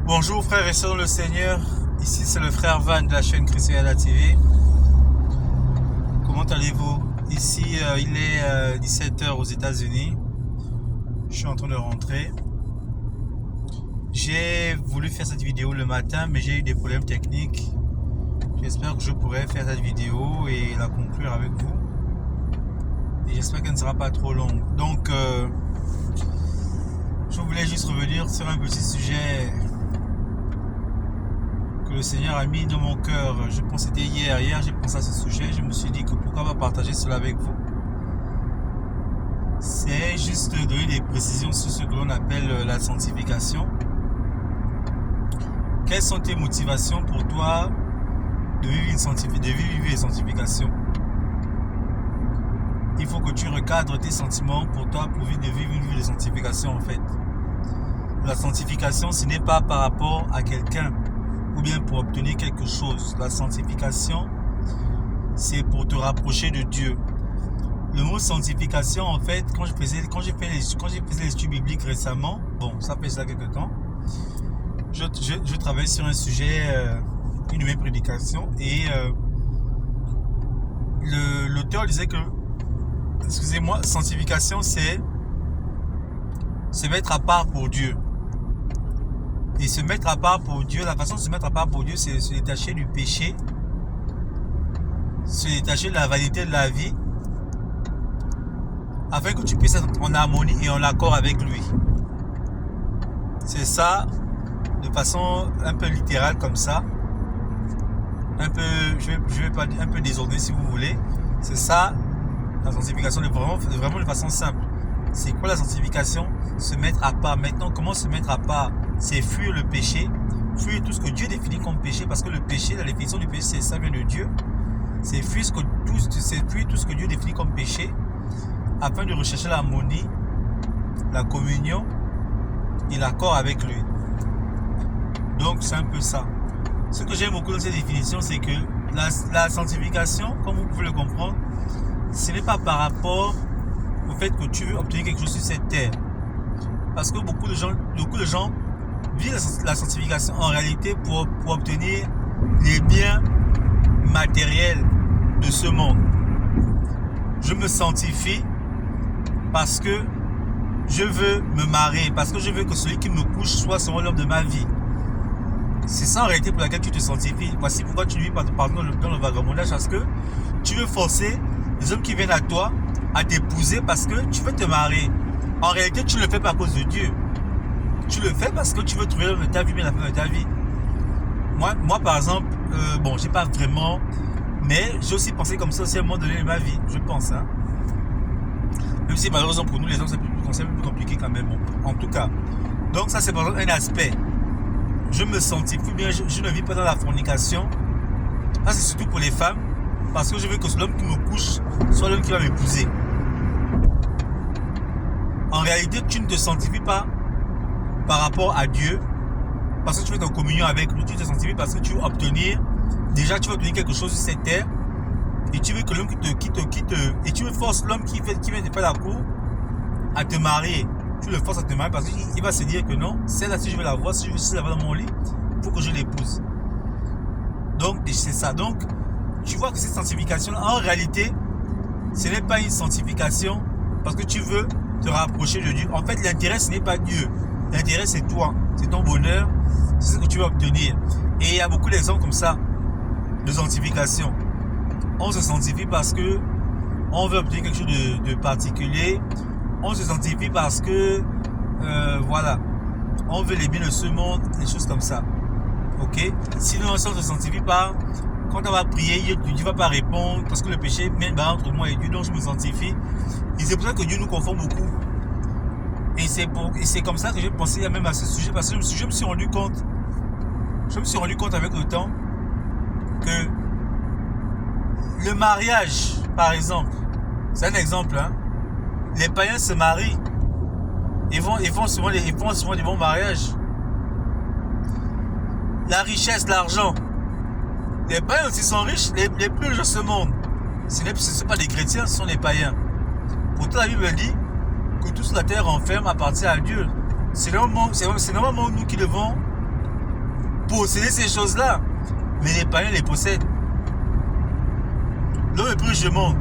Bonjour frères et sœurs dans le Seigneur, ici c'est le frère Van de la chaîne Christiana TV. Comment allez-vous? Ici il est 17h aux États-Unis. Je suis en train de rentrer. J'ai voulu faire cette vidéo le matin mais j'ai eu des problèmes techniques. J'espère que je pourrai faire cette vidéo et la conclure avec vous. Et j'espère qu'elle ne sera pas trop longue. Donc je voulais juste revenir sur un petit sujet que le Seigneur a mis dans mon cœur. Je pense que c'était hier. Hier, j'ai pensé à ce sujet. Je me suis dit que pourquoi pas partager cela avec vous. C'est juste donner des précisions sur ce que l'on appelle la sanctification. Quelles sont tes motivations pour toi de vivre une sanctification? Il faut que tu recadres tes sentiments pour toi pour vivre une vie de sanctification en fait. La sanctification, ce n'est pas par rapport à quelqu'un ou bien pour obtenir quelque chose. La sanctification, c'est pour te rapprocher de Dieu. Le mot sanctification, en fait, quand j'ai fait les études bibliques récemment, bon, ça fait ça quelques temps, je travaille sur un sujet, une de mes prédications, et l'auteur disait que, excusez-moi, sanctification, c'est se mettre à part pour Dieu. Et se mettre à part pour Dieu, la façon de se mettre à part pour Dieu, c'est se détacher du péché, se détacher de la vanité de la vie, afin que tu puisses être en harmonie et en accord avec lui. C'est ça, de façon un peu littérale comme ça, un peu, je vais pas dire un peu désordonnée si vous voulez. C'est ça, la sanctification, vraiment de façon simple. C'est quoi la sanctification? Se mettre à part. Maintenant, comment se mettre à part? C'est fuir le péché, fuir tout ce que Dieu définit comme péché, parce que le péché, la définition du péché, ça vient de Dieu. C'est fuir tout ce que Dieu définit comme péché, afin de rechercher l'harmonie, la communion et l'accord avec lui. Donc, c'est un peu ça. Ce que j'aime beaucoup dans cette définition, c'est que la sanctification, comme vous pouvez le comprendre, ce n'est pas par rapport au fait que tu veux obtenir quelque chose sur cette terre. Parce que beaucoup de gens vivent la sanctification en réalité pour obtenir les biens matériels de ce monde. Je me sanctifie parce que je veux me marier, parce que je veux que celui qui me couche soit selon l'homme de ma vie. C'est ça en réalité pour laquelle tu te sanctifies. Voici pourquoi tu ne vis pas dans le vagabondage, parce que tu veux forcer les hommes qui viennent à toi à t'épouser parce que tu veux te marier. En réalité, tu ne le fais pas à cause de Dieu. Tu le fais parce que tu veux trouver l'homme de ta vie, mais la femme de ta vie. Moi par exemple, bon, j'ai pas vraiment, mais j'ai aussi pensé comme ça aussi à un moment donné de ma vie, je pense. Hein. Même si malheureusement pour nous, les hommes, c'est plus compliqué quand même. Bon, en tout cas. Donc ça, c'est par exemple un aspect. Je me sanctifie bien, je ne vis pas dans la fornication. Ça, c'est surtout pour les femmes, parce que je veux que l'homme qui me couche soit l'homme qui va m'épouser. En réalité, tu ne te sanctifies pas par rapport à Dieu, parce que tu veux être en communion avec lui. Tu te sanctifies parce que tu veux obtenir, déjà tu veux obtenir quelque chose sur cette terre, et tu veux que l'homme et tu veux forcer l'homme qui vient de faire la cour à te marier. Tu le forces à te marier parce qu'il va se dire que non, celle-là, si je veux la voir, si je veux la voir dans mon lit, il faut que je l'épouse. Donc, c'est ça. Donc, tu vois que cette sanctification, en réalité, ce n'est pas une sanctification parce que tu veux te rapprocher de Dieu. En fait, l'intérêt, ce n'est pas Dieu. L'intérêt, c'est toi. C'est ton bonheur. C'est ce que tu veux obtenir. Et il y a beaucoup d'exemples comme ça de sanctification. On se sanctifie parce que on veut obtenir quelque chose de particulier. On se sanctifie parce que, voilà, on veut les biens de ce monde, des choses comme ça. Ok? Sinon, on ne se sanctifie pas. Quand on va prier, Dieu ne va pas répondre parce que le péché mène entre moi et Dieu, donc je me sanctifie. Et c'est pour ça que Dieu nous confond beaucoup. Et c'est comme ça que j'ai pensé même à ce sujet, parce que je me suis rendu compte avec le temps que le mariage, par exemple, c'est un exemple, hein. Les païens se marient. Ils font souvent des bons mariages. La richesse, l'argent. Les païens aussi sont riches, les plus riches de ce monde. Ce ne sont pas des chrétiens, ce sont des païens. Pourtant, la Bible dit que toute la terre enferme appartient à Dieu. C'est normalement nous qui devons posséder ces choses-là. Mais les païens les possèdent. L'homme le plus riche du monde,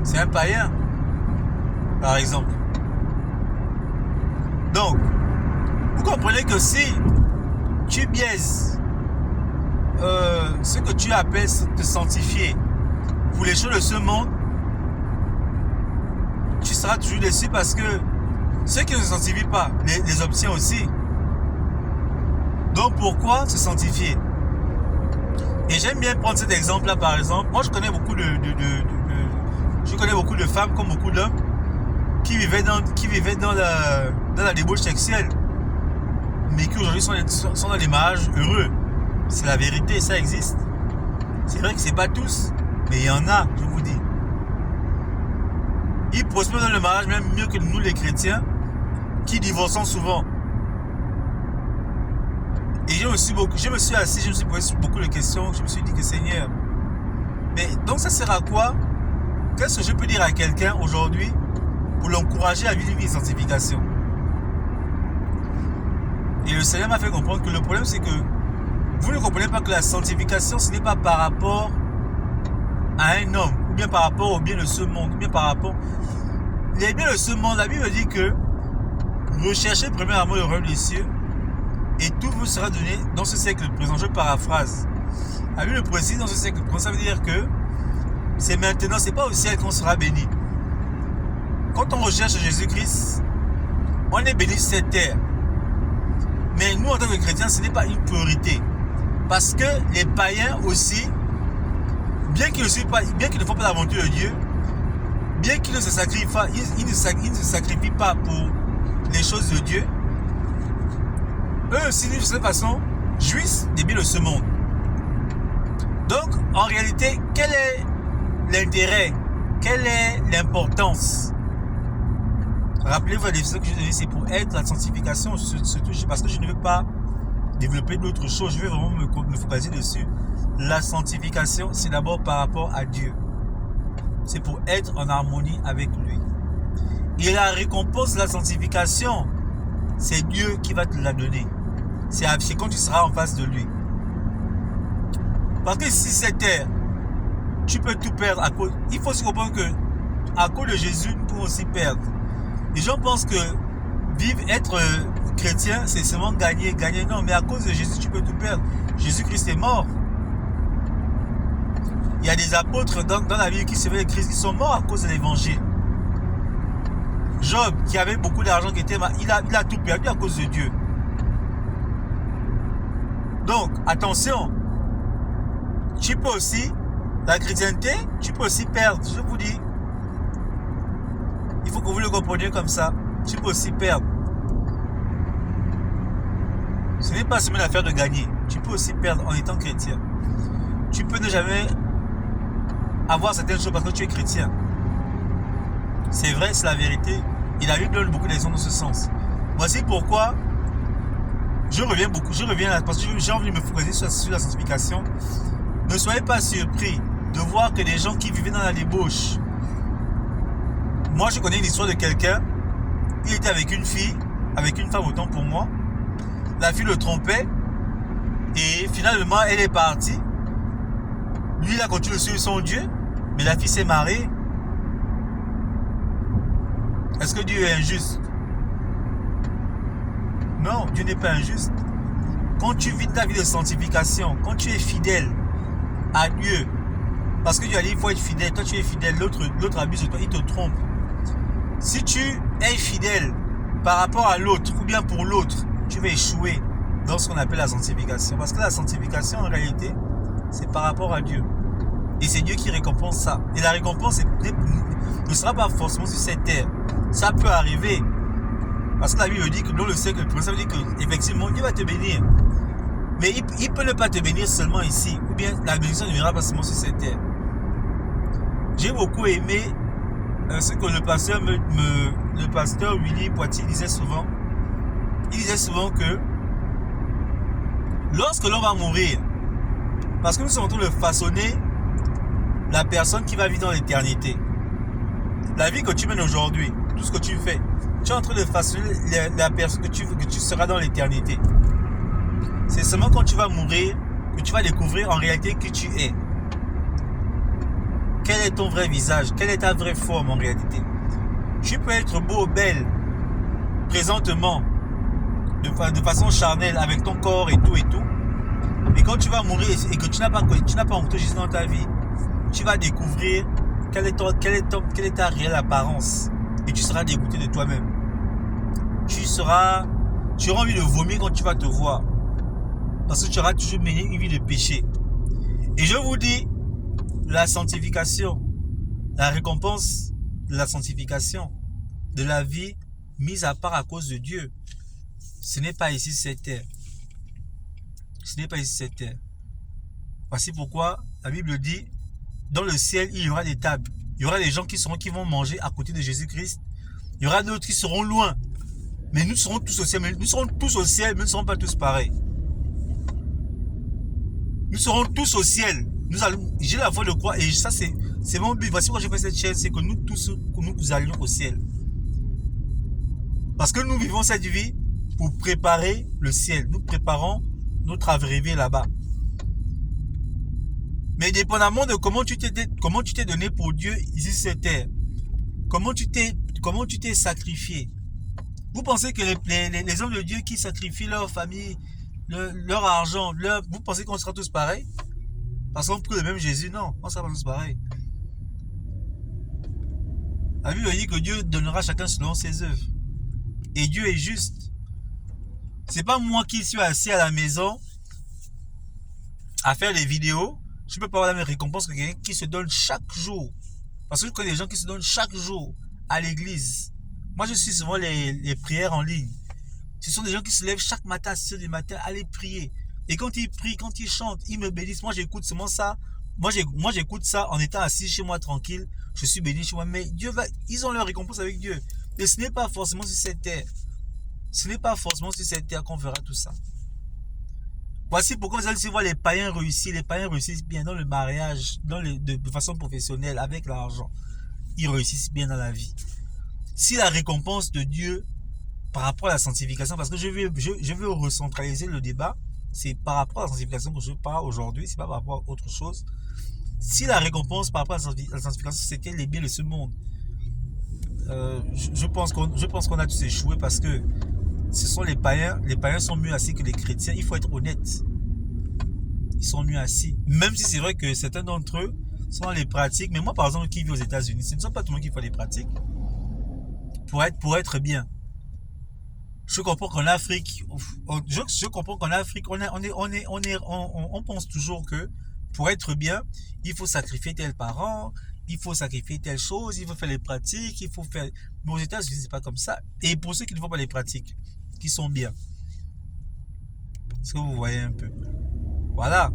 c'est un païen, par exemple. Donc, vous comprenez que si tu biaises ce que tu appelles te sanctifier pour les choses de ce monde, tu seras toujours déçu parce que ceux qui ne se sanctifient pas les obtiennent aussi. Donc pourquoi se sanctifier? Et j'aime bien prendre cet exemple-là, par exemple. Moi, je connais beaucoup de femmes, comme beaucoup d'hommes, qui vivaient dans la débauche sexuelle, mais qui aujourd'hui sont dans des mariages heureux. C'est la vérité, ça existe. C'est vrai que c'est pas tous, mais il y en a, je vous dis. Ils prospèrent dans le mariage même mieux que nous les chrétiens, qui divorçons souvent. Et je me suis assis, je me suis posé beaucoup de questions, je me suis dit que Seigneur, mais donc ça sert à quoi? Qu'est-ce que je peux dire à quelqu'un aujourd'hui pour l'encourager à vivre une sanctification? Et le Seigneur m'a fait comprendre que le problème c'est que vous ne comprenez pas que la sanctification ce n'est pas par rapport à un homme, ou bien par rapport au bien de ce monde, ou bien par rapport... Les biens de ce monde, la Bible dit que recherchez premièrement le royaume des cieux, et tout vous sera donné dans ce siècle présent. Je paraphrase. La Bible précise dans ce siècle présent, ça veut dire que c'est maintenant, c'est pas au ciel qu'on sera béni. Quand on recherche Jésus-Christ, on est béni sur cette terre. Mais nous, en tant que chrétiens, ce n'est pas une priorité. Parce que les païens aussi, bien qu'ils ne font pas l'aventure de Dieu, bien qu'ils ne se sacrifient pas pour les choses de Dieu, eux aussi, de cette façon, jouissent des biens de ce monde. Donc, en réalité, quel est l'intérêt? Quelle est l'importance? Rappelez-vous, la définition que je donnais, c'est pour être la sanctification, surtout parce que je ne veux pas développer d'autres choses, je vais vraiment me focaliser dessus. La sanctification, c'est d'abord par rapport à Dieu. C'est pour être en harmonie avec lui. Et la récompense de la sanctification, c'est Dieu qui va te la donner. C'est quand tu seras en face de lui. Parce que si c'est terre, tu peux tout perdre à cause. Il faut se comprendre que à cause de Jésus, nous pouvons aussi perdre. Les gens pensent que être chrétien, c'est seulement gagner. Non, mais à cause de Jésus, tu peux tout perdre. Jésus-Christ est mort. Il y a des apôtres dans la Bible qui servaient le Christ, qui sont morts à cause de l'évangile. Job, qui avait beaucoup d'argent, il a tout perdu à cause de Dieu. Donc, attention, tu peux aussi, la chrétienté, tu peux aussi perdre. Je vous dis, il faut que vous le compreniez comme ça. Tu peux aussi perdre. Ce n'est pas seulement une affaire de gagner. Tu peux aussi perdre en étant chrétien. Tu peux ne jamais avoir certaines choses parce que tu es chrétien. C'est vrai, c'est la vérité. Et la Bible donne beaucoup d'exemples dans ce sens. Voici pourquoi je reviens là, parce que j'ai envie de me focaliser sur la sanctification. Ne soyez pas surpris de voir que des gens qui vivaient dans la débauche. Moi, je connais une histoire de quelqu'un. Il était avec une fille, avec une femme autant pour moi. La fille le trompait. Et finalement, elle est partie. Lui, il a continué de suivre son Dieu. Mais la fille s'est mariée. Est-ce que Dieu est injuste? Non, Dieu n'est pas injuste. Quand tu vis ta vie de sanctification, quand tu es fidèle à Dieu, parce que Dieu a dit il faut être fidèle, toi tu es fidèle, l'autre abuse de toi, il te trompe. Si tu es fidèle par rapport à l'autre ou bien pour l'autre, tu vas échouer dans ce qu'on appelle la sanctification. Parce que la sanctification en réalité, c'est par rapport à Dieu. Et c'est Dieu qui récompense ça. Et la récompense ne sera pas forcément sur cette terre. Ça peut arriver. Parce que la Bible dit que dans le siècle présent, ça veut dire qu'effectivement, Dieu va te bénir. Mais il peut ne pas te bénir seulement ici. Ou bien la bénédiction ne viendra pas seulement sur cette terre. J'ai beaucoup aimé ce que le pasteur Willy Poitier disait souvent. Il disait souvent que lorsque l'on va mourir, parce que nous sommes en train de façonner la personne qui va vivre dans l'éternité. La vie que tu mènes aujourd'hui, tout ce que tu fais, tu es en train de façonner la personne que tu seras dans l'éternité. C'est seulement quand tu vas mourir que tu vas découvrir en réalité qui tu es. Quel est ton vrai visage? Quelle est ta vraie forme en réalité? Tu peux être beau, belle, présentement, de façon charnelle, avec ton corps et tout. Mais quand tu vas mourir et que tu n'as pas rencontré Jésus dans ta vie, tu vas découvrir quelle est ta réelle apparence. Et tu seras dégoûté de toi-même. Tu auras envie de vomir quand tu vas te voir. Parce que tu auras toujours mené une vie de péché. Et je vous dis, la sanctification, la récompense de la sanctification, de la vie mise à part à cause de Dieu, ce n'est pas ici cette terre. Ce n'est pas ici cette terre. Voici pourquoi la Bible dit, dans le ciel, il y aura des tables. Il y aura des gens qui vont manger à côté de Jésus-Christ. Il y aura d'autres qui seront loin. Mais nous serons tous au ciel. Mais nous serons tous au ciel, mais nous ne serons pas tous pareils. Nous serons tous au ciel. J'ai la foi de croire, et ça c'est mon but. Voici pourquoi j'ai fait cette chaîne, c'est que nous tous, nous allions au ciel. Parce que nous vivons cette vie pour préparer le ciel. Nous préparons notre arrivée là-bas. Mais dépendamment de comment tu t'es donné pour Dieu ici sur cette terre, comment tu t'es sacrifié. Vous pensez que les hommes de Dieu qui sacrifient leur famille, leur argent, vous pensez qu'on sera tous pareils? Parce qu'on prie le même Jésus? Non, on ne sera pas tous pareils. La Bible dit que Dieu donnera chacun selon ses œuvres. Et Dieu est juste. C'est pas moi qui suis assis à la maison à faire des vidéos. Je ne peux pas avoir la même récompense que quelqu'un qui se donne chaque jour. Parce que je connais des gens qui se donnent chaque jour à l'église. Moi, je suis souvent les prières en ligne. Ce sont des gens qui se lèvent chaque matin à 6 h du matin à aller prier. Et quand ils prient, quand ils chantent, ils me bénissent. Moi, j'écoute seulement ça. Moi, j'écoute ça en étant assis chez moi tranquille. Je suis béni chez moi. Mais ils ont leur récompense avec Dieu. Et ce n'est pas forcément sur cette terre. Ce n'est pas forcément sur cette terre qu'on verra tout ça. Voici pourquoi vous allez voir les païens réussir. Les païens réussissent bien dans le mariage, de façon professionnelle, avec l'argent. Ils réussissent bien dans la vie. Si la récompense de Dieu par rapport à la sanctification, parce que je veux recentraliser le débat, c'est par rapport à la sanctification que je parle aujourd'hui, c'est pas par rapport à autre chose. Si la récompense par rapport à la sanctification, c'était les biens de ce monde, je pense qu'on a tous échoué parce que ce sont les païens sont mieux assis que les chrétiens. Il faut être honnête. Ils sont mieux assis. Même si c'est vrai que certains d'entre eux sont dans les pratiques. Mais moi, par exemple, qui vis aux États-Unis, ce ne sont pas tout le monde qui fait les pratiques pour être bien. Je comprends qu'en Afrique, on pense toujours que pour être bien, il faut sacrifier tel parent, il faut sacrifier telle chose, il faut faire les pratiques, il faut faire. Mais aux États-Unis, c'est pas comme ça. Et pour ceux qui ne font pas les pratiques, qui sont bien. Est-ce que vous voyez un peu? Voilà.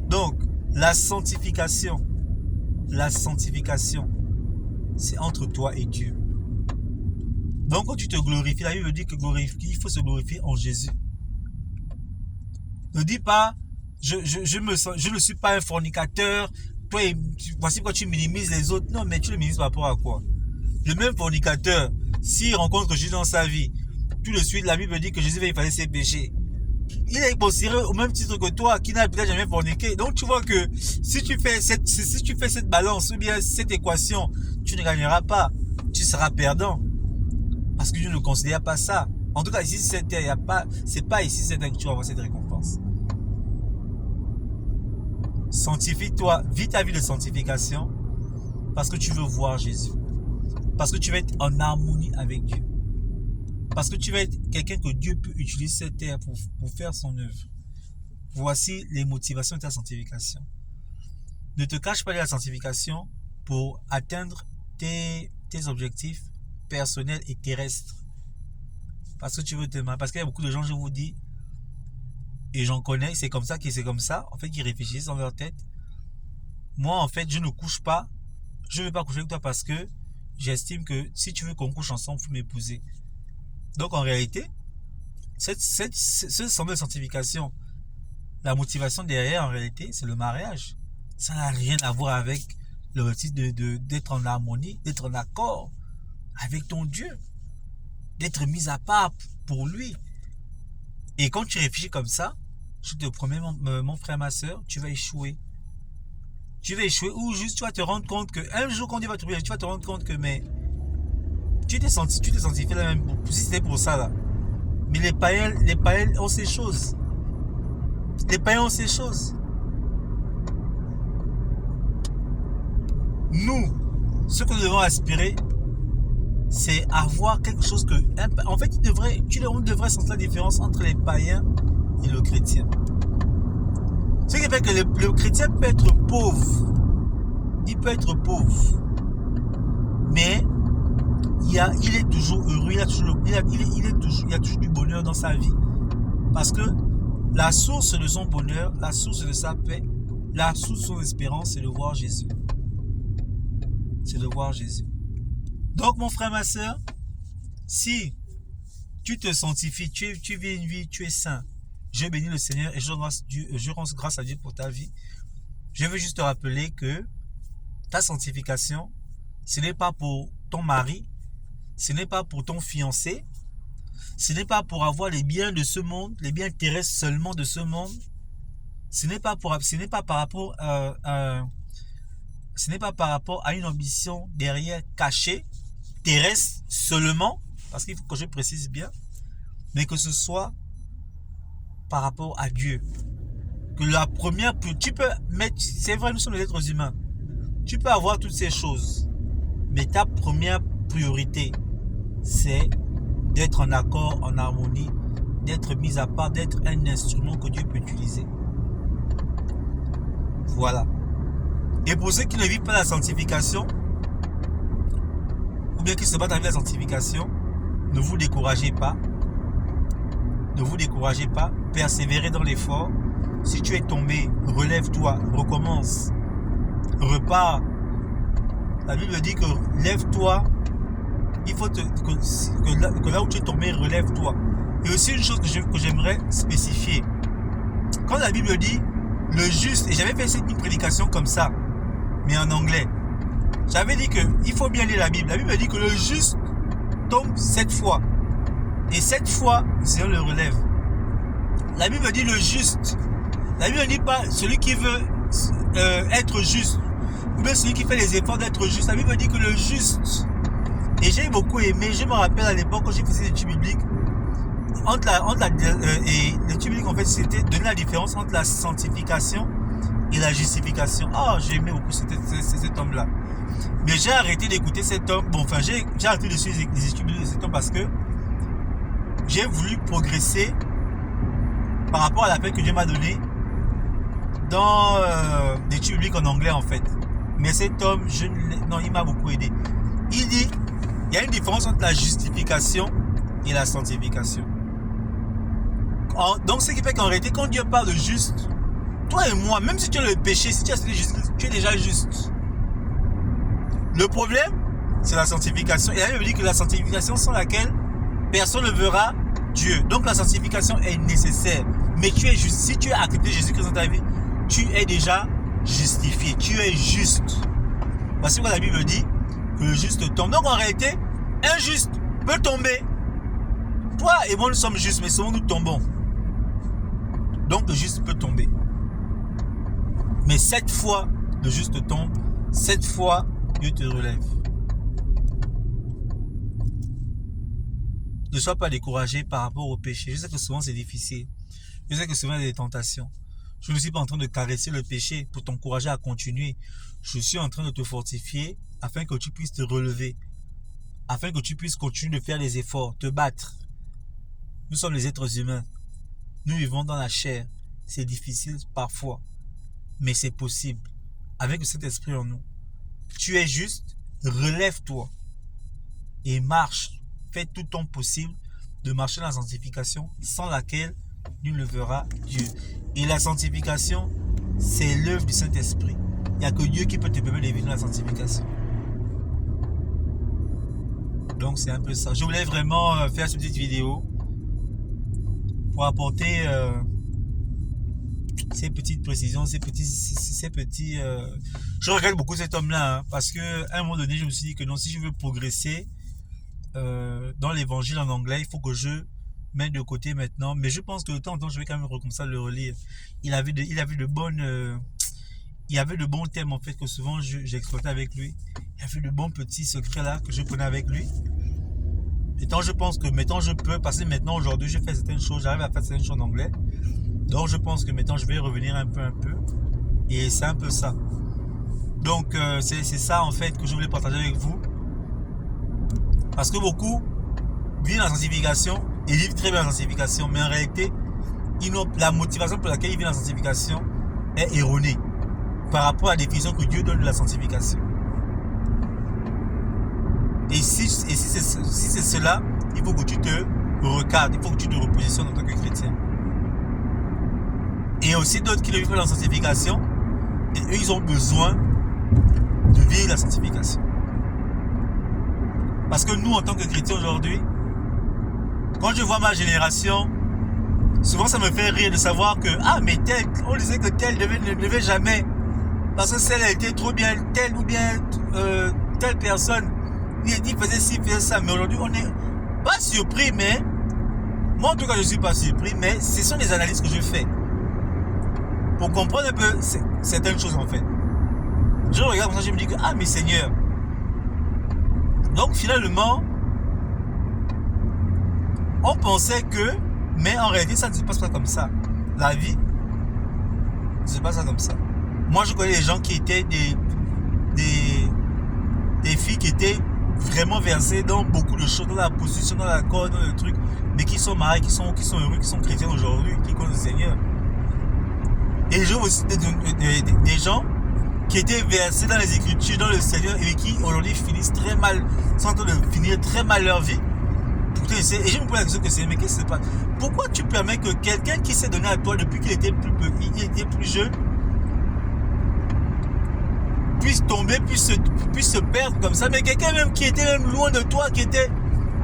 Donc, la sanctification, c'est entre toi et Dieu. Donc, quand tu te glorifies, la Bible dit que il faut se glorifier en Jésus. Ne dis pas, je ne suis pas un fornicateur. Toi, voici pourquoi tu minimises les autres. Non, mais tu le minimises par rapport à quoi? Le même fornicateur, s'il rencontre Jésus dans sa vie, tout de suite, la Bible dit que Jésus va effacer ses péchés. Il est considéré au même titre que toi, qui n'a peut-être jamais forniqué. Donc, tu vois que si tu fais cette balance, ou bien cette équation, tu ne gagneras pas. Tu seras perdant. Parce que Dieu ne considère pas ça. En tout cas, ici, c'est pas ici, c'est que tu vas avoir cette récompense. Sanctifie-toi, vis ta vie de sanctification, parce que tu veux voir Jésus. Parce que tu vas être en harmonie avec Dieu. Parce que tu vas être quelqu'un que Dieu peut utiliser cette terre pour faire son œuvre. Voici les motivations de ta sanctification. Ne te cache pas de la sanctification pour atteindre tes objectifs personnels et terrestres. Parce que tu veux te marier. Parce qu'il y a beaucoup de gens, je vous dis, et j'en connais, c'est comme ça, en fait, qui réfléchissent dans leur tête. Moi, en fait, je ne couche pas. Je ne veux pas coucher avec toi parce que j'estime que si tu veux qu'on couche ensemble, il faut m'épouser. Donc, en réalité, ce semble de sanctification, la motivation derrière, en réalité, c'est le mariage. Ça n'a rien à voir avec le motif d'être en harmonie, d'être en accord avec ton Dieu, d'être mis à part pour lui. Et quand tu réfléchis comme ça, je te promets, mon frère, ma soeur, tu vas échouer. Tu vas échouer ou juste tu vas te rendre compte qu'un jour quand Dieu va te briller, tu vas te rendre compte que mais tu t'es senti fait la même si c'était pour ça là. Mais les païens ont ces choses. Les païens ont ces choses. Nous, ce que nous devons aspirer, c'est avoir quelque chose que... En fait, on devrait sentir la différence entre les païens et le chrétien. Ce qui fait que le chrétien peut être pauvre. Il peut être pauvre. Mais il est toujours heureux. Il y a toujours du bonheur dans sa vie. Parce que la source de son bonheur, la source de sa paix, la source de son espérance, c'est de voir Jésus. C'est de voir Jésus. Donc, mon frère, ma soeur, si tu te sanctifies, tu vis une vie, tu es saint, je bénis le Seigneur et je rends grâce à Dieu pour ta vie. Je veux juste te rappeler que ta sanctification, ce n'est pas pour ton mari, ce n'est pas pour ton fiancé, ce n'est pas pour avoir les biens de ce monde, les biens terrestres seulement de ce monde. Ce n'est pas par rapport à une ambition derrière cachée, terrestre seulement, parce qu'il faut que je précise bien, mais que ce soit par rapport à Dieu. Que la première, tu peux mettre, c'est vrai, nous sommes des êtres humains, tu peux avoir toutes ces choses, mais ta première priorité, c'est d'être en accord, en harmonie, d'être mis à part, d'être un instrument que Dieu peut utiliser. Voilà. Et pour ceux qui ne vivent pas la sanctification, ou bien qui se battent avec la sanctification, ne vous découragez pas. Ne vous découragez pas. Persévérez dans l'effort. Si tu es tombé, relève-toi, recommence. Repars. La Bible dit que lève-toi. Il faut que là où tu es tombé, relève-toi. Et aussi une chose que j'aimerais spécifier. Quand la Bible dit le juste, et j'avais fait une prédication comme ça, mais en anglais. J'avais dit qu'il faut bien lire la Bible. La Bible dit que le juste tombe 7 fois. Et 7 fois, le Seigneur le relève. La Bible dit le juste. La Bible ne dit pas celui qui veut être juste. Ou bien celui qui fait les efforts d'être juste. La Bible dit que le juste. Et j'ai beaucoup aimé. Je me rappelle à l'époque quand j'ai fait des études bibliques. L'étude biblique, en fait, c'était donner la différence entre la sanctification et la justification. Oh, j'ai aimé beaucoup cet homme-là. Mais j'ai arrêté d'écouter cet homme. Bon, enfin, j'ai arrêté de suivre les études de cet homme parce que j'ai voulu progresser par rapport à l'appel que Dieu m'a donné dans l'étude biblique en anglais, en fait. Mais cet homme, il m'a beaucoup aidé. Il dit, il y a une différence entre la justification et la sanctification. Donc, ce qui fait qu'en réalité, quand Dieu parle de juste, toi et moi, même si tu as le péché, si tu as juste, tu es déjà juste. Le problème, c'est la sanctification. Et la Bible dit que la sanctification sans laquelle personne ne verra Dieu. Donc la sanctification est nécessaire. Mais tu es juste. Si tu as accepté Jésus-Christ dans ta vie, tu es déjà justifié. Tu es juste. Voici quoi la Bible dit, que le juste tombe. Donc en réalité, un juste peut tomber. Toi et moi, nous sommes justes, mais souvent nous tombons. Donc le juste peut tomber. Mais 7 fois, le juste tombe. 7 fois, Dieu te relève. Ne sois pas découragé par rapport au péché. Je sais que souvent c'est difficile. Je sais que souvent il y a des tentations. Je ne suis pas en train de caresser le péché pour t'encourager à continuer. Je suis en train de te fortifier afin que tu puisses te relever. Afin que tu puisses continuer de faire les efforts, te battre. Nous sommes les êtres humains. Nous vivons dans la chair. C'est difficile parfois. Mais c'est possible. Avec cet esprit en nous. Tu es juste, relève-toi. Et marche. Fais tout ton possible de marcher dans la sanctification sans laquelle nul ne verra Dieu. Et la sanctification, c'est l'œuvre du Saint-Esprit. Il n'y a que Dieu qui peut te permettre de vivre dans la sanctification. Donc c'est un peu ça. Je voulais vraiment faire cette petite vidéo pour apporter ces petites précisions, ces petits je regrette beaucoup cet homme-là, hein, parce que à un moment donné, je me suis dit que non, si je veux progresser dans l'évangile en anglais, il faut que je mettre de côté maintenant. Mais je pense que de temps en temps, je vais quand même recommencer à le relire. Il avait de bonnes... il y avait de bons thèmes en fait que souvent j'exploitais avec lui. Il y avait de bons petits secrets là que je prenais avec lui. Et tant je pense que maintenant je peux, parce que maintenant aujourd'hui je fais certaines choses, j'arrive à faire certaines choses en anglais. Donc je pense que maintenant je vais revenir un peu. Et c'est un peu ça. Donc c'est ça en fait que je voulais partager avec vous. Parce que beaucoup vivent la sanctification et vivent très bien la sanctification. Mais en réalité, la motivation pour laquelle ils vivent la sanctification est erronée par rapport à la définition que Dieu donne de la sanctification. Et si c'est cela, il faut que tu te recadres, il faut que tu te repositionnes en tant que chrétien. Et aussi d'autres qui ne vivent pas la sanctification, et eux ils ont besoin de vivre la sanctification. Parce que nous en tant que chrétiens aujourd'hui, quand je vois ma génération, souvent ça me fait rire de savoir que mais tel, on disait que tel ne devait jamais, parce que celle a été trop bien, telle ou bien telle personne, il faisait ci, faisait ça, mais aujourd'hui on n'est pas surpris, mais moi en tout cas je ne suis pas surpris, mais ce sont des analyses que je fais pour comprendre un peu certaines choses en fait. Je regarde comme ça, je me dis que mais Seigneur, donc finalement on pensait que, mais en réalité ça ne se passe pas comme ça. La vie ne se passe pas comme ça. Moi je connais des gens qui étaient des filles qui étaient vraiment versées dans beaucoup de choses, dans la prostitution, dans la corde, dans le truc, mais qui sont mariés, qui sont heureux, qui sont chrétiens aujourd'hui, qui connaissent le Seigneur. Et je vois aussi des gens qui étaient versés dans les Écritures, dans le Seigneur, et qui aujourd'hui finissent très mal, sont en train de finir très mal leur vie. Et je me pose la question que c'est, mais qu'est-ce qui se passe? Pourquoi tu permets que quelqu'un qui s'est donné à toi depuis qu'il était plus petit, il était plus jeune, puisse tomber, puisse se perdre comme ça, mais quelqu'un même qui était même loin de toi, qui était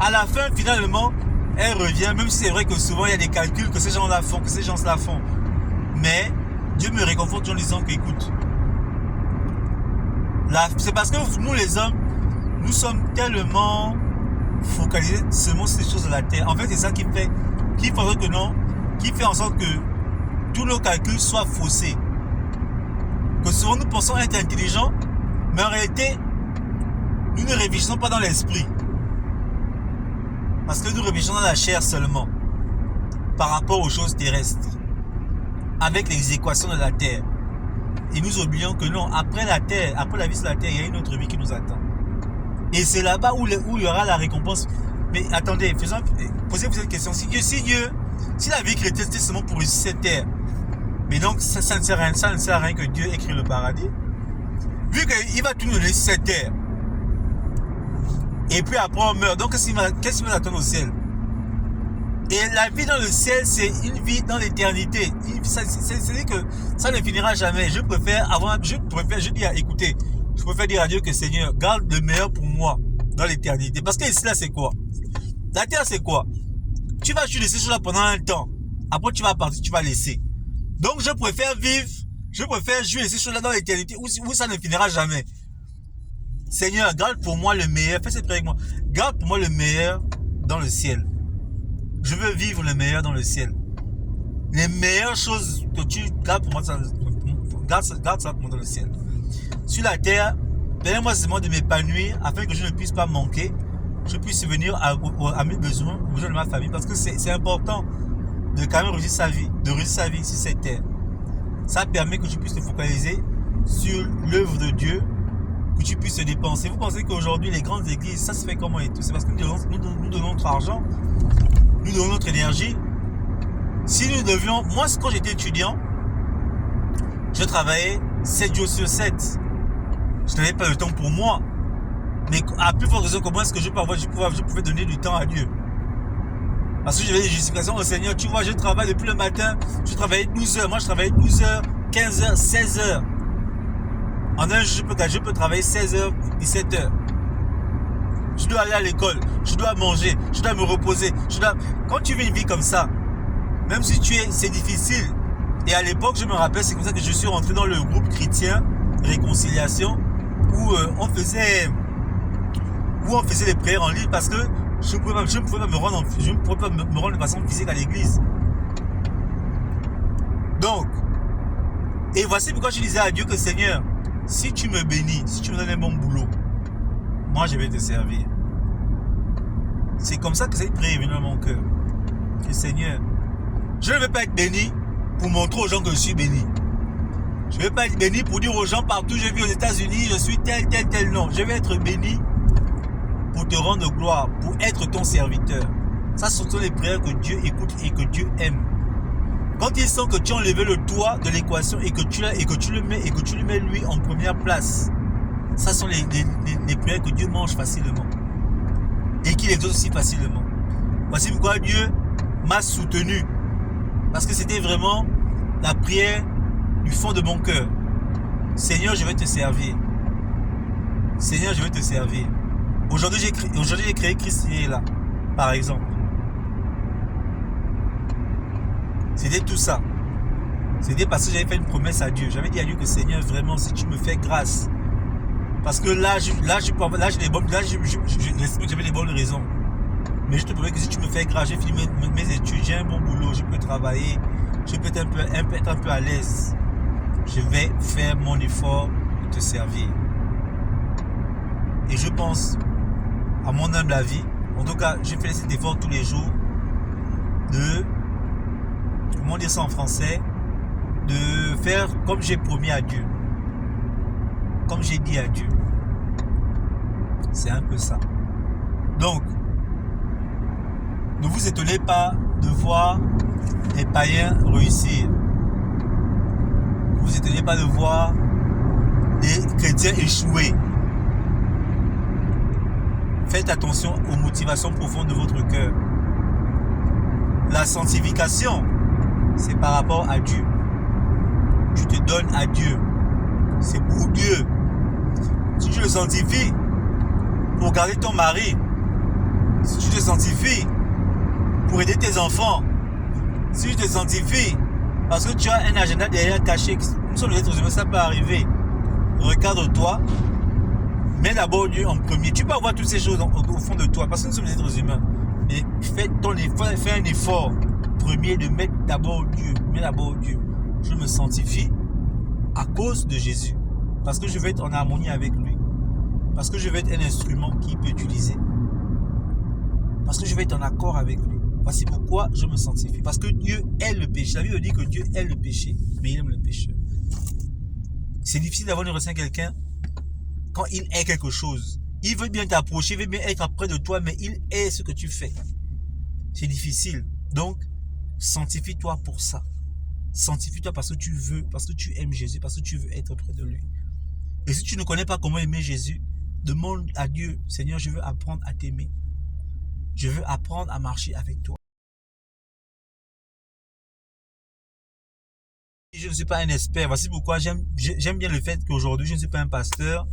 à la fin finalement, elle revient, même si c'est vrai que souvent il y a des calculs que ces gens-là font, que ces gens-là font. Mais Dieu me réconforte en disant que écoute, c'est parce que nous les hommes, nous sommes tellement focalisés seulement sur les choses de la terre. En fait, c'est ça qui fait en sorte que tous nos calculs soient faussés. Que souvent nous pensons être intelligents, mais en réalité, nous ne réfléchissons pas dans l'esprit. Parce que nous réfléchissons dans la chair seulement, par rapport aux choses terrestres, avec les équations de la terre. Et nous oublions que non, après la terre, après la vie sur la terre, il y a une autre vie qui nous attend. Et c'est là-bas où il y aura la récompense. Mais attendez, posez-vous cette question. Si la vie chrétienne c'était seulement pour cette terre, mais donc ça ne sert à rien que Dieu ait créé le paradis. Vu qu'il va tout nous donner cette terre. Et puis après on meurt. Donc qu'est-ce qui va attendre au ciel? Et la vie dans le ciel, c'est une vie dans l'éternité. C'est-à-dire que ça ne finira jamais. Je préfère dire à Dieu que Seigneur, garde le meilleur pour moi dans l'éternité. Parce que ici là c'est quoi? La terre c'est quoi? Tu vas laisser ces choses-là pendant un temps. Après tu vas partir, tu vas laisser. Donc je préfère jouer ces choses-là dans l'éternité où ça ne finira jamais. Seigneur, garde pour moi le meilleur. Fais cette prière avec moi. Garde pour moi le meilleur dans le ciel. Je veux vivre le meilleur dans le ciel. Les meilleures choses que tu gardes pour moi, garde ça pour moi dans le ciel. Sur la terre, permets-moi seulement de m'épanouir afin que je ne puisse pas manquer. Je puisse venir à mes besoins, aux besoins de ma famille. Parce que c'est important de quand même réussir sa vie, sur cette terre. Ça permet que tu puisses te focaliser sur l'œuvre de Dieu, que tu puisses te dépenser. Vous pensez qu'aujourd'hui, les grandes églises, ça se fait comment et tout? C'est parce que nous donnons notre argent, nous donnons notre énergie. Si nous devions... Moi, quand j'étais étudiant, je travaillais 7 jours sur 7. Je n'avais pas le temps pour moi. Mais à plus forte raison, comment est-ce que je pouvais donner du temps à Dieu? Parce que j'avais des justifications au Seigneur. Tu vois, je travaille depuis le matin. Je travaillais 12 heures. Moi, je travaillais 12 heures, 15 heures, 16 heures. En un jour, je peux travailler 16 heures, 17 heures. Je dois aller à l'école. Je dois manger. Je dois me reposer. Quand tu vis une vie comme ça, même si c'est difficile. Et à l'époque, je me rappelle, c'est comme ça que je suis rentré dans le groupe chrétien Réconciliation où on faisait les prières en ligne parce que Je ne pouvais pas me rendre, me rendre de façon physique à l'église. Donc, et voici pourquoi je disais à Dieu que Seigneur, si tu me bénis, si tu me donnes un bon boulot, moi je vais te servir. C'est comme ça que cette prière est venue dans mon cœur. Que Seigneur, je ne veux pas être béni pour montrer aux gens que je suis béni. Je ne veux pas être béni pour dire aux gens partout, je vis aux États-Unis, je suis tel, tel, tel. Non, je vais être béni pour te rendre gloire, pour être ton serviteur. Ça, ce sont les prières que Dieu écoute et que Dieu aime. Quand il sent que tu as enlevé le toit de l'équation et que tu le mets lui en première place, ça sont les prières que Dieu mange facilement et qu'il exauce aussi facilement. Voici pourquoi Dieu m'a soutenu, parce que c'était vraiment la prière du fond de mon cœur. Seigneur, je vais te servir. Seigneur, je vais te servir. Aujourd'hui, j'ai créé Christ là, par exemple. C'était tout ça. C'était parce que j'avais fait une promesse à Dieu. J'avais dit à Dieu que Seigneur, vraiment, si tu me fais grâce. Parce que j'avais les bonnes raisons. Mais je te promets que si tu me fais grâce, j'ai fini mes études, j'ai un bon boulot, je peux travailler, je peux être un peu à l'aise. Je vais faire mon effort de te servir. Et je pense, à mon humble avis, en tout cas, je fais cet effort tous les jours de, comment dire ça en français, de faire comme j'ai promis à Dieu. Comme j'ai dit à Dieu. C'est un peu ça. Donc, ne vous étonnez pas de voir les païens réussir. Ne vous étonnez pas de voir les chrétiens échouer. Faites attention aux motivations profondes de votre cœur. La sanctification, c'est par rapport à Dieu. Tu te donnes à Dieu. C'est pour Dieu. Si tu le sanctifies pour garder ton mari, si tu te sanctifies pour aider tes enfants, si tu te sanctifies parce que tu as un agenda derrière caché, nous sommes les êtres humains, ça peut arriver. Recadre-toi, mets d'abord Dieu en premier. Tu peux avoir toutes ces choses au fond de toi parce que nous sommes les êtres humains. Mais fais un effort premier de mettre d'abord Dieu. Mets d'abord Dieu. Je me sanctifie à cause de Jésus. Parce que je vais être en harmonie avec lui. Parce que je vais être un instrument qu'il peut utiliser. Parce que je vais être en accord avec lui. Voici pourquoi je me sanctifie. Parce que Dieu est le péché. La Bible dit que Dieu est le péché, mais il aime le pécheur. C'est difficile d'avoir une relation avec quelqu'un quand il est quelque chose. Il veut bien t'approcher, il veut bien être près de toi, mais il est ce que tu fais. C'est difficile. Donc, sanctifie-toi pour ça. Sanctifie-toi parce que tu veux, parce que tu aimes Jésus, parce que tu veux être près de lui. Et si tu ne connais pas comment aimer Jésus, demande à Dieu, Seigneur, je veux apprendre à t'aimer. Je veux apprendre à marcher avec toi. Je ne suis pas un expert. Voici pourquoi j'aime bien le fait qu'aujourd'hui, je ne suis pas un pasteur.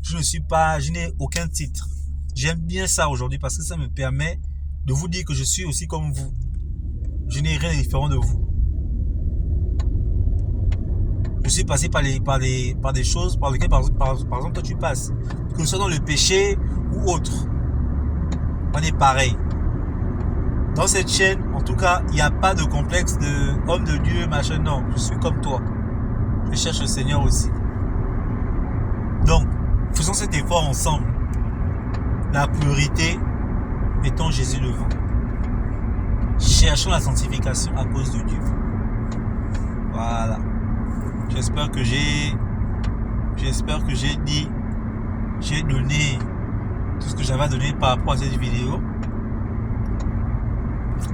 Je n'ai aucun titre. J'aime bien ça aujourd'hui parce que ça me permet de vous dire que je suis aussi comme vous. Je n'ai rien de différent de vous. Je suis passé par des choses par lesquelles, par exemple, toi tu passes. Que ce soit dans le péché ou autre. On est pareil. Dans cette chaîne, en tout cas, il n'y a pas de complexe de homme de Dieu, machin. Non, je suis comme toi. Je cherche le Seigneur aussi. Donc, faisons cet effort ensemble. La priorité, mettons Jésus devant. Cherchons la sanctification à cause de Dieu. Voilà. J'espère que j'ai donné tout ce que j'avais à donner par rapport à cette vidéo.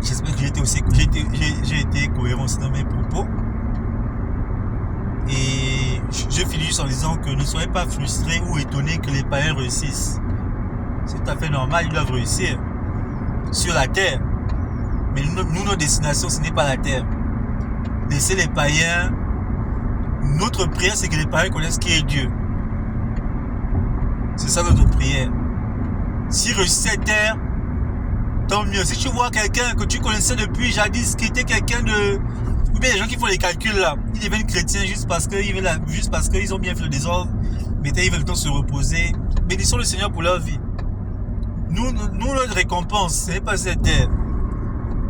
J'espère que j'ai été cohérent aussi dans mes propos. Et je finis juste en disant que ne soyez pas frustrés ou étonnés que les païens réussissent. C'est tout à fait normal, ils doivent réussir sur la terre. Mais nous, notre destination, ce n'est pas la terre. Laissez les païens. Notre prière, c'est que les païens connaissent qui est Dieu. C'est ça notre prière. S'ils réussissent cette terre, tant mieux. Si tu vois quelqu'un que tu connaissais depuis jadis, qui était quelqu'un de... Ou bien les gens qui font les calculs là, ils deviennent chrétiens juste parce qu'ils ont bien fait le désordre. Mais ils veulent le temps se reposer. Bénissons le Seigneur pour leur vie. Nous, notre récompense, ce n'est pas cette terre.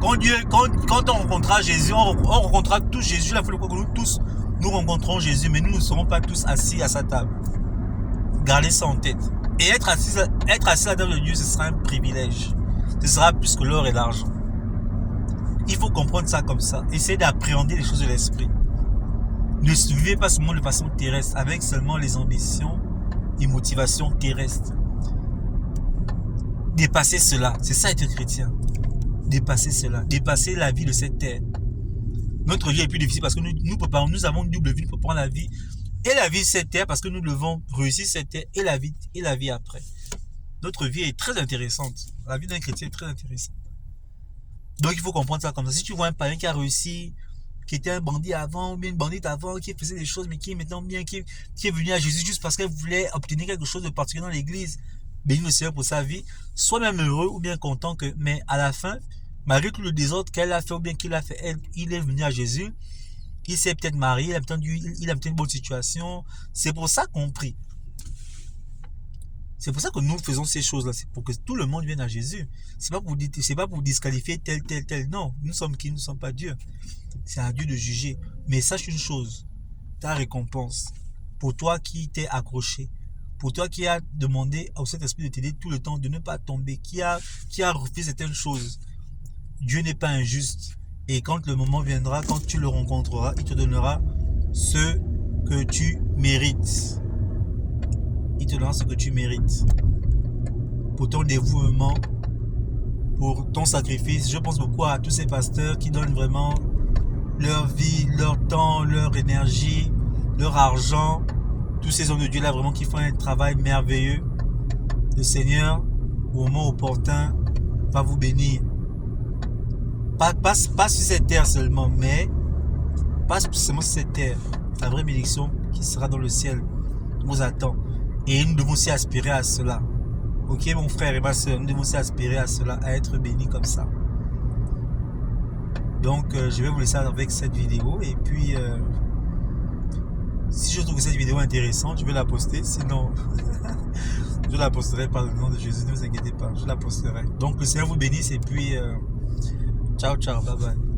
Quand on rencontrera Jésus, on rencontrera tous Jésus. La fois que nous tous, nous rencontrons Jésus, mais nous ne serons pas tous assis à sa table. Gardez ça en tête. Et être assis à la table de Dieu, ce sera un privilège. Ce sera plus que l'or et l'argent. Il faut comprendre ça comme ça. Essayez d'appréhender les choses de l'esprit. Ne vivez pas seulement de façon terrestre, avec seulement les ambitions et motivations terrestres. Dépassez cela. C'est ça être chrétien. Dépasser cela. Dépasser la vie de cette terre. Notre vie est plus difficile parce que nous avons une double vie. Nous préparons la vie et la vie de cette terre parce que nous devons réussir cette terre et la vie après. Notre vie est très intéressante. La vie d'un chrétien est très intéressante. Donc il faut comprendre ça comme ça. Si tu vois un païen qui a réussi, qui était un bandit avant, ou bien une bandite avant, qui faisait des choses, mais qui est maintenant bien, qui est venu à Jésus juste parce qu'elle voulait obtenir quelque chose de particulier dans l'église, bénis le Seigneur pour sa vie, sois même heureux ou bien content que, mais à la fin, malgré tout le désordre qu'elle a fait ou bien qu'il a fait, il est venu à Jésus, il s'est peut-être marié, il a peut-être une bonne situation. C'est pour ça qu'on prie. C'est pour ça que nous faisons ces choses-là. C'est pour que tout le monde vienne à Jésus. C'est pas pour disqualifier tel. Non, nous sommes qui? Nous ne sommes pas Dieu. C'est à Dieu de juger. Mais sache une chose, ta récompense, pour toi qui t'es accroché, pour toi qui as demandé au Saint-Esprit de t'aider tout le temps, de ne pas tomber, qui a refusé certaines choses, Dieu n'est pas injuste. Et quand le moment viendra, quand tu le rencontreras, il te donnera ce que tu mérites. Il te donnera ce que tu mérites. Pour ton dévouement, pour ton sacrifice. Je pense beaucoup à tous ces pasteurs qui donnent vraiment leur vie, leur temps, leur énergie, leur argent. Tous ces hommes de Dieu là vraiment qui font un travail merveilleux. Le Seigneur, au moment opportun, va vous bénir. Pas sur cette terre seulement, mais pas seulement sur cette terre. La vraie bénédiction qui sera dans le ciel vous attend. Et nous devons aussi aspirer à cela. Ok, mon frère et ma soeur, nous devons aussi aspirer à cela, à être bénis comme ça. Donc, je vais vous laisser avec cette vidéo. Et puis, si je trouve que cette vidéo intéressante, je vais la poster. Sinon, je la posterai par le nom de Jésus. Ne vous inquiétez pas, je la posterai. Donc, le Seigneur vous bénisse. Et puis, ciao, bye bye.